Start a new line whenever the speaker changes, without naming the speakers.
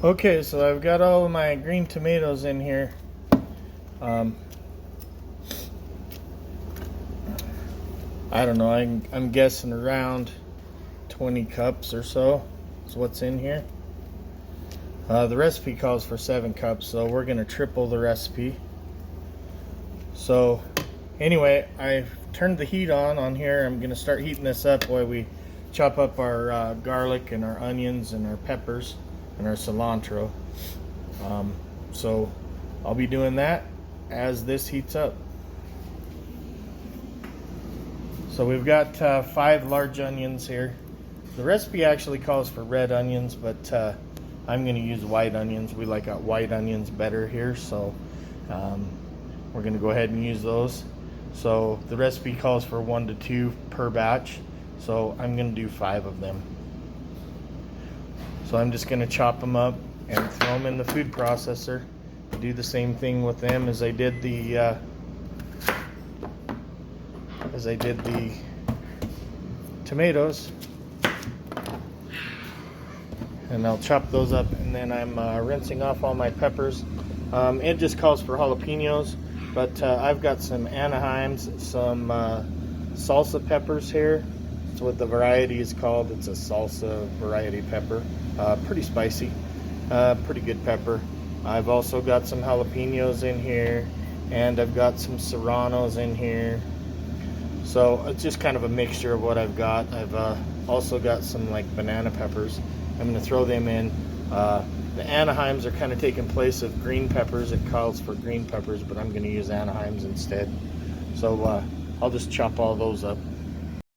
Okay, so I've got all of my green tomatoes in here. Um, I don't know, I'm guessing around 20 cups or so is what's in here. The recipe calls for 7 cups, so we're going to triple the recipe. So anyway, I've turned the heat on here. I'm going to start heating this up while we chop up our garlic and our onions and our peppers and our cilantro. So I'll be doing that as this heats up. So we've got 5 large onions here. The recipe actually calls for red onions, but I'm going to use white onions. We like white onions better here, so we're going to go ahead and use those. So the recipe calls for 1 to 2 per batch, so I'm going to do 5 of them. So I'm just going to chop them up and throw them in the food processor. Do the same thing with them as I did the tomatoes. And I'll chop those up, and then I'm rinsing off all my peppers. It just calls for jalapenos, but I've got some Anaheims, some salsa peppers here. That's what the variety is called. It's a salsa variety pepper. Pretty spicy, pretty good pepper. I've also got some jalapenos in here, and I've got some serranos in here. So it's just kind of a mixture of what I've got. I've also got some like banana peppers. I'm going to throw them in. The Anaheims are kind of taking place of green peppers. It calls for green peppers, but I'm going to use Anaheims instead. So I'll just chop all those up.